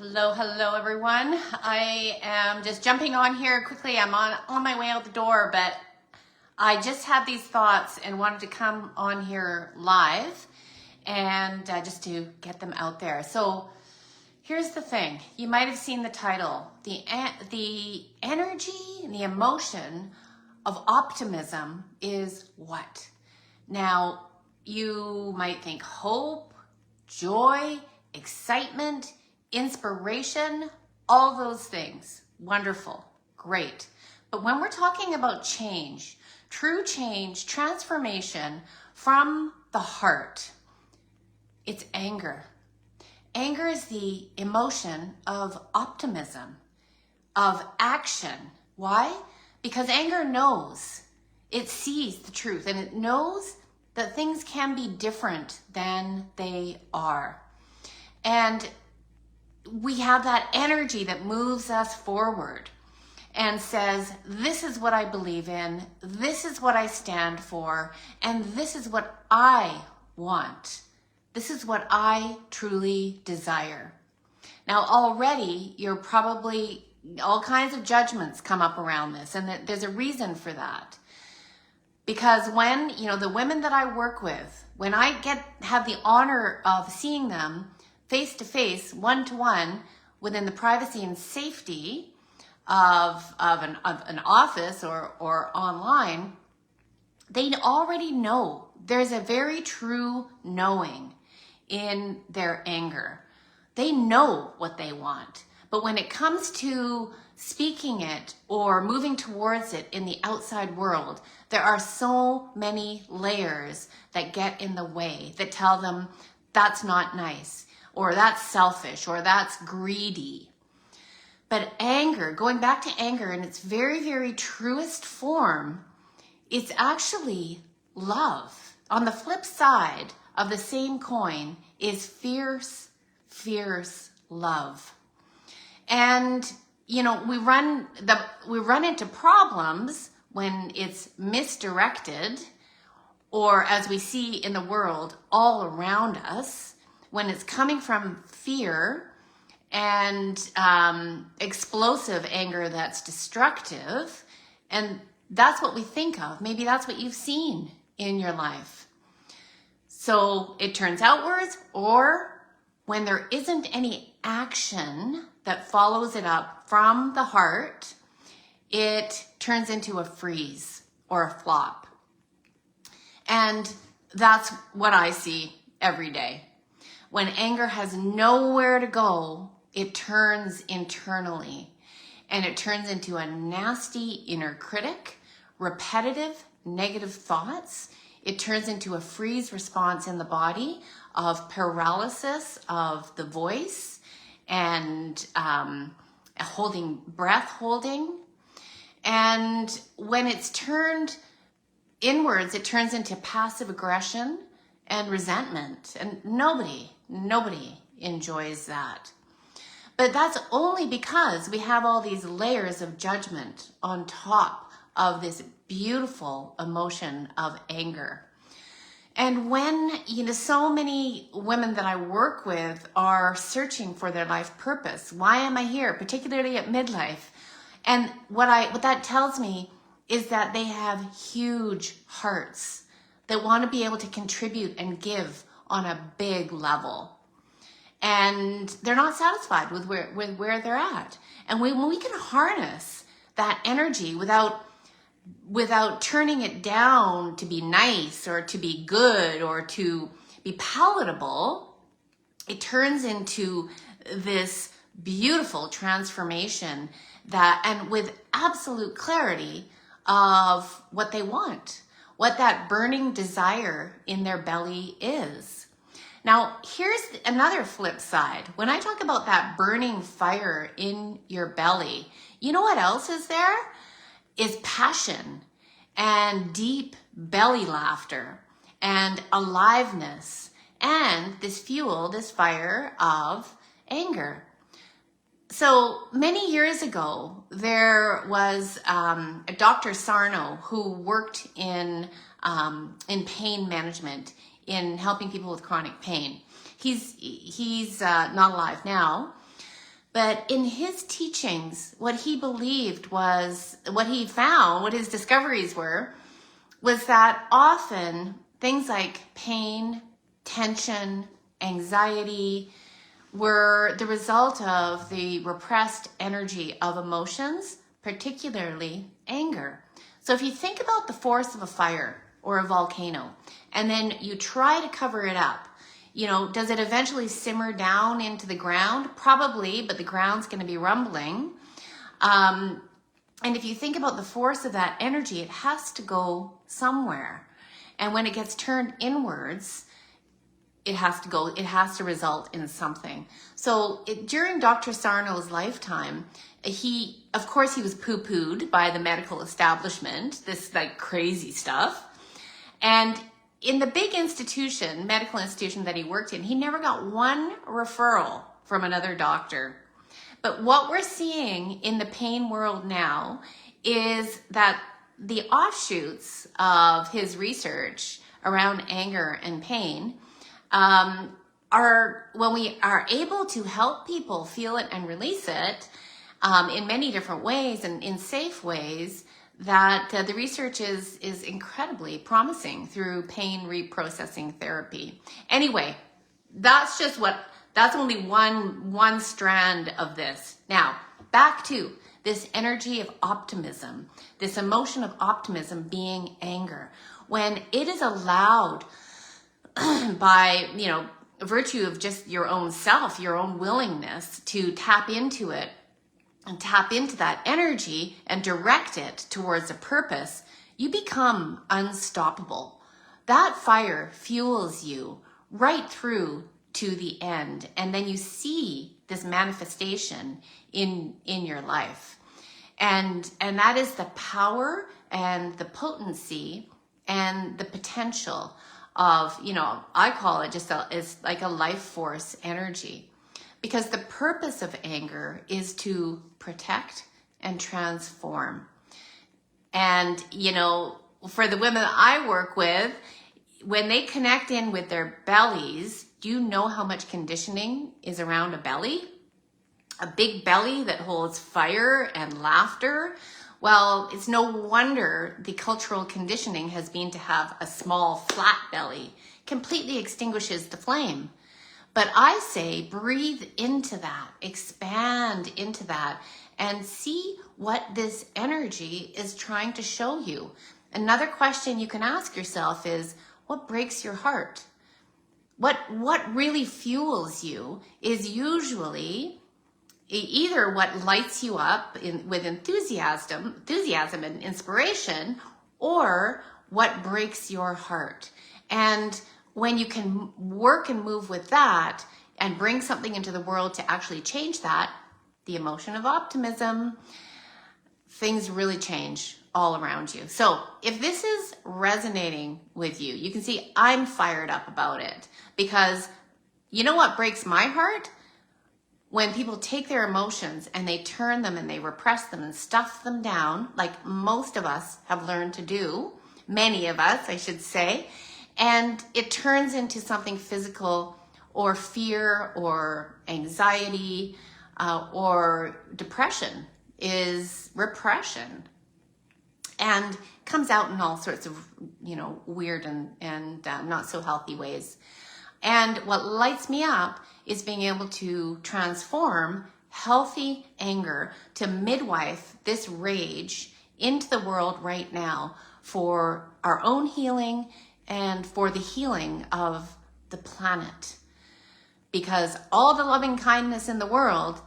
Hello everyone. I am just jumping on here quickly. I'm on my way out the door, but I just had these thoughts and wanted to come on here live and just to get them out there. So here's the thing. You might have seen the title. The energy and the emotion of optimism is what? Now, you might think hope, joy, excitement, inspiration, all those things. Wonderful, great. But when we're talking about change, true change, transformation from the heart, it's anger. Anger is the emotion of optimism, of action. Why? Because anger knows, it sees the truth, and it knows that things can be different than they are. And we have that energy that moves us forward and says, this is what I believe in, this is what I stand for, and this is what I want. This is what I truly desire. Now, already, you're probably, all kinds of judgments come up around this, and there's a reason for that. Because when, the women that I work with, when I have the honor of seeing them face-to-face, one-to-one, within the privacy and safety of an office or online, they already know. There's a very true knowing in their anger. They know what they want. But when it comes to speaking it or moving towards it in the outside world, there are so many layers that get in the way that tell them that's not nice, or that's selfish, or that's greedy. But anger, going back to anger in its very, very truest form, it's actually love. On the flip side of the same coin is fierce, fierce love. And, we run into problems when it's misdirected, or as we see in the world all around us, when it's coming from fear and explosive anger that's destructive. And that's what we think of. Maybe that's what you've seen in your life. So it turns outwards, or when there isn't any action that follows it up from the heart, it turns into a freeze or a flop. And that's what I see every day. When anger has nowhere to go, it turns internally, and it turns into a nasty inner critic, repetitive negative thoughts. It turns into a freeze response in the body of paralysis of the voice and breath holding. And when it's turned inwards, it turns into passive aggression and resentment. And nobody enjoys that. But that's only because we have all these layers of judgment on top of this beautiful emotion of anger. And when, so many women that I work with are searching for their life purpose. Why am I here? Particularly at midlife. And what that tells me is that they have huge hearts that want to be able to contribute and give on a big level. And they're not satisfied with where they're at. And when we can harness that energy without turning it down to be nice or to be good or to be palatable, it turns into this beautiful transformation and with absolute clarity of what they want, what that burning desire in their belly is. Now, here's another flip side. When I talk about that burning fire in your belly, you know what else is there? Is passion and deep belly laughter and aliveness and this fuel, this fire of anger. So many years ago, there was a Dr. Sarno who worked in pain management, in helping people with chronic pain. He's not alive now, But in his teachings, what he believed was, what he found, what his discoveries were, was that often things like pain, tension, anxiety were the result of the repressed energy of emotions, particularly anger. So if you think about the force of a fire or a volcano, and then you try to cover it up, does it eventually simmer down into the ground? Probably, but the ground's going to be rumbling. And if you think about the force of that energy, it has to go somewhere. And when it gets turned inwards, it has to result in something. So during Dr. Sarno's lifetime, of course he was poo-pooed by the medical establishment, this like crazy stuff. And in the big medical institution that he worked in, he never got one referral from another doctor. But what we're seeing in the pain world now is that the offshoots of his research around anger and pain are when we are able to help people feel it and release it in many different ways and in safe ways, that the research is incredibly promising through pain reprocessing therapy. Anyway, that's only one strand of this. Now, back to this energy of optimism, this emotion of optimism being anger. When it is allowed by, virtue of just your own self, your own willingness to tap into it, and tap into that energy and direct it towards a purpose, you become unstoppable. That fire fuels you right through to the end. And then you see this manifestation in your life. And that is the power and the potency and the potential of, I call it it's like a life force energy. Because the purpose of anger is to protect and transform. And, for the women that I work with, when they connect in with their bellies, do you know how much conditioning is around a belly? A big belly that holds fire and laughter. Well, it's no wonder the cultural conditioning has been to have a small, flat belly. Completely extinguishes the flame. But I say breathe into that, expand into that, and see what this energy is trying to show you. Another question you can ask yourself is, what breaks your heart? What really fuels you is usually either what lights you up with enthusiasm and inspiration, or what breaks your heart. And when you can work and move with that and bring something into the world to actually change that, the emotion of optimism, things really change all around you. So if this is resonating with you, you can see I'm fired up about it, because you know what breaks my heart? When people take their emotions and they turn them and they repress them and stuff them down, like most of us have learned to do, many of us, I should say, and it turns into something physical, or fear, or anxiety, or depression is repression, and comes out in all sorts of, weird and not so healthy ways. And what lights me up is being able to transform healthy anger to midwife this rage into the world right now for our own healing and for the healing of the planet. Because all the loving kindness in the world,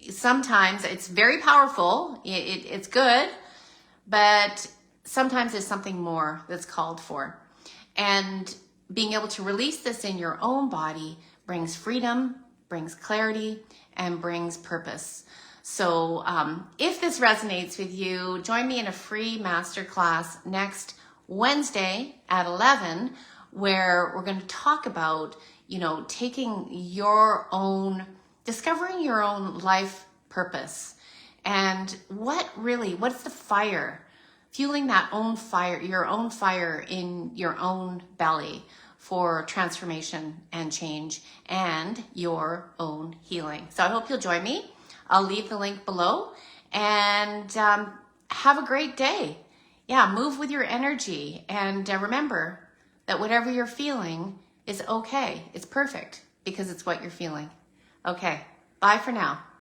sometimes it's very powerful, it's good, but sometimes there's something more that's called for. And being able to release this in your own body brings freedom, brings clarity, and brings purpose. So if this resonates with you, join me in a free masterclass next Wednesday at 11, where we're going to talk about, discovering your own life purpose, and what's the fire, fueling that own fire, your own fire in your own belly. for transformation and change and your own healing. So I hope you'll join me. I'll leave the link below, and have a great day. Yeah, move with your energy, and remember that whatever you're feeling is okay. It's perfect because it's what you're feeling. Okay, bye for now.